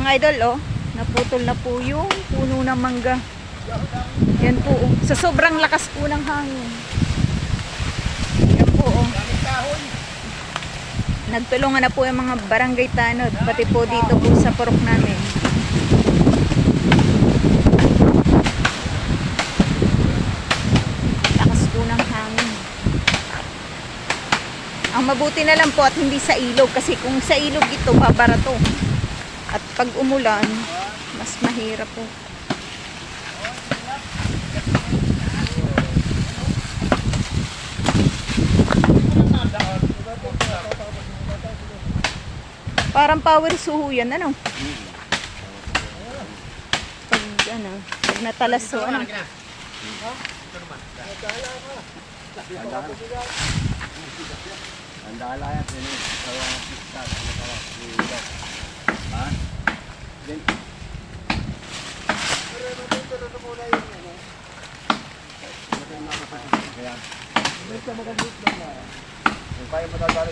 mga idol, oh. Naputol na po yung puno ng mangga. Yan po, oh. Sa sobrang lakas po ng hangin. Yan po, oh. Nagtulungan na po yung mga barangay tanod, pati po dito po sa purok namin. Lakas po ng hangin. Ang mabuti na lang po at hindi sa ilog, kasi kung sa ilog ito, babara to. At pag umulan, mas mahirap po. Parang power suho yan, ano? Pag natalas so, ano? Andala yan ini kalau kita ha din kaya ito magandang lang. Yung kaya mo dali.